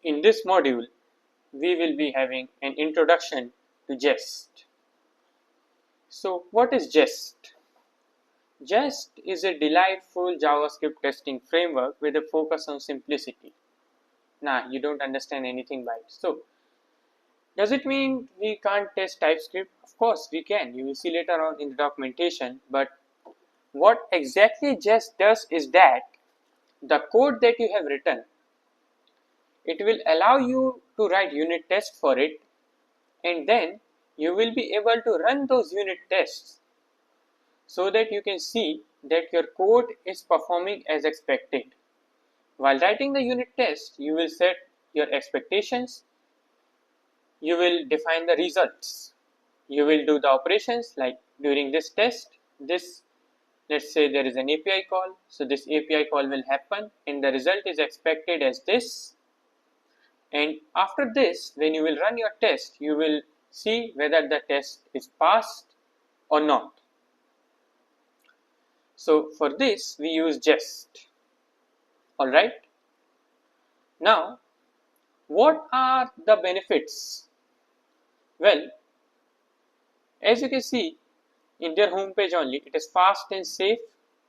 In this module, we will be having an introduction to Jest. So, what is Jest? Jest is a delightful JavaScript testing framework with a focus on simplicity. Nah, you don't understand anything by it. So, does it mean we can't test TypeScript? Of course, we can. You will see later on in the documentation. But what exactly Jest does is that the code that you have written, it will allow you to write unit tests for it, and then you will be able to run those unit tests so that you can see that your code is performing as expected. While writing the unit test, you will set your expectations, you will define the results, you will do the operations like during this test, let's say there is an API call, so this API call will happen and the result is expected as this, and after this when you will run your test, you will see whether the test is passed or not. So for this we use Jest. Alright. Now what are the benefits? Well, as you can see in their home page only, it is fast and safe.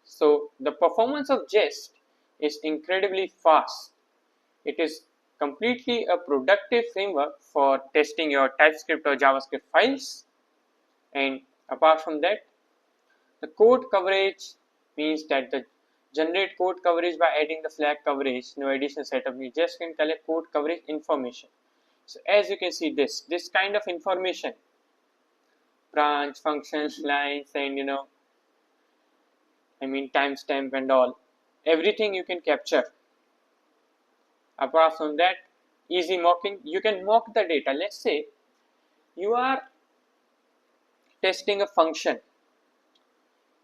So the performance of Jest is incredibly fast. It is completely a productive framework for testing your TypeScript or JavaScript files. And apart from that, the code coverage means that the generate code coverage by adding the flag coverage, no additional setup. You just can collect code coverage information. So as you can see, this kind of information, branch, functions, lines, and timestamp and all, everything you can capture. Apart from that, easy mocking, you can mock the data. Let's say you are testing a function,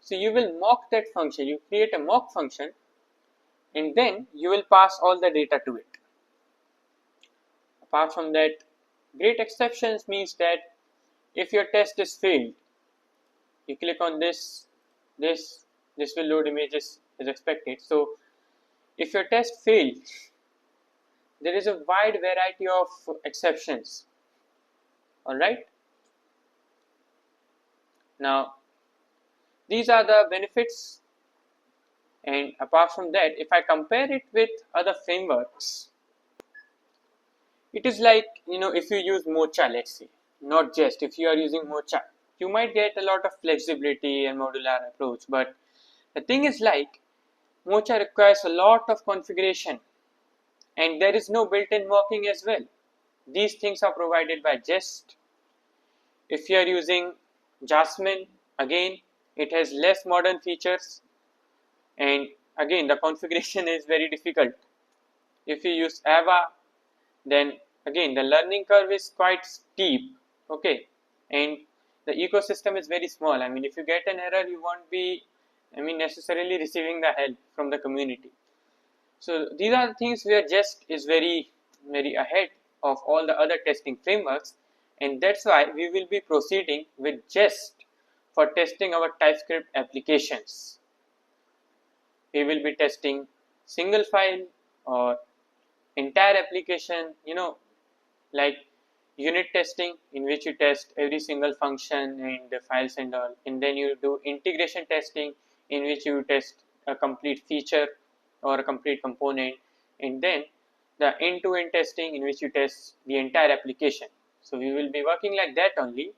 so you will mock that function. You create a mock function and then you will pass all the data to it. Apart from that, great exceptions means that if your test is failed, you click on this will load images as expected. So if your test fails, there is a wide variety of exceptions. Alright. Now these are the benefits, and apart from that, if I compare it with other frameworks, it is like if you use Mocha, let's say, not Jest, if you are using Mocha, you might get a lot of flexibility and modular approach, but the thing is like Mocha requires a lot of configuration and there is no built-in mocking as well. These things are provided by Jest. If you are using Jasmine, again it has less modern features and again the configuration is very difficult. If you use Ava, then again the learning curve is quite steep, okay, and the ecosystem is very small. If you get an error, you won't be necessarily receiving the help from the community. So these are the things where Jest is very ahead of all the other testing frameworks, and that's why we will be proceeding with Jest for testing our TypeScript applications. We will be testing single file or entire application, like unit testing, in which you test every single function and the files and all, and then you do integration testing, in which you test a complete feature or a complete component, and then the end-to-end testing, in which you test the entire application. So we will be working like that only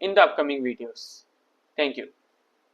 in the upcoming videos. Thank you.